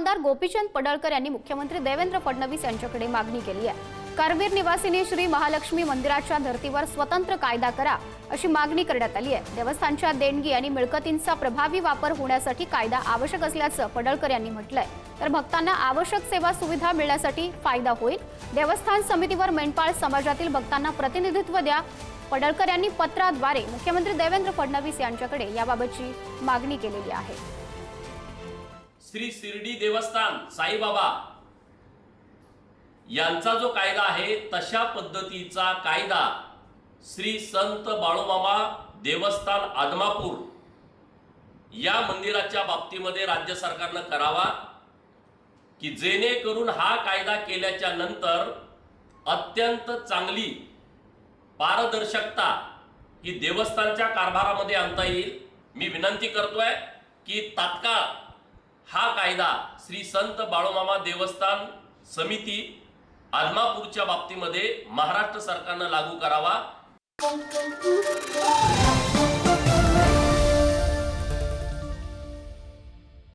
आमदार गोपीचंद पडळकर यांनी मुख्यमंत्री देवेंद्र फडणवीस यांच्याकडे मागणी केली आहे। करवीर निवासिनी श्री महालक्ष्मी मंदिराच्या धर्तीवर स्वतंत्र कायदा करा अशी मागणी करण्यात आली आहे। देवस्थानच्या देणगी आणि मिळकतींचा प्रभावी वापर होण्यासाठी कायदा आवश्यक असल्याचं पडळकर यांनी म्हटलंय। तर भक्तांना आवश्यक सेवा सुविधा मिळण्यासाठी फायदा होईल। देवस्थान समितीवर मेंढपाळ समाजातील भक्तांना प्रतिनिधित्व द्या। पडळकर यांनी पत्राद्वारे मुख्यमंत्री देवेंद्र फडणवीस यांच्याकडे याबाबतची मागणी केलेली आहे। श्री शिर्डी देवस्थान साईबाबा यांचा जो कायदा आहे तशा पद्धतीचा कायदा श्री संत बाळूमामा देवस्थान आदमापूर या मंदिराच्या बाबतीमध्ये राज्य सरकारने करावा की जेणेकरून हा कायदा केल्याच्या नंतर अत्यंत चांगली पारदर्शकता ही देवस्थानच्या कारभारामध्ये आणता येईल। मी विनंती करतोय की तात्काळ हा कायदा श्री संत बाळूमामा देवस्थान समिती आदमापूरच्या बाबतीमध्ये महाराष्ट्र सरकारने लागू करावा।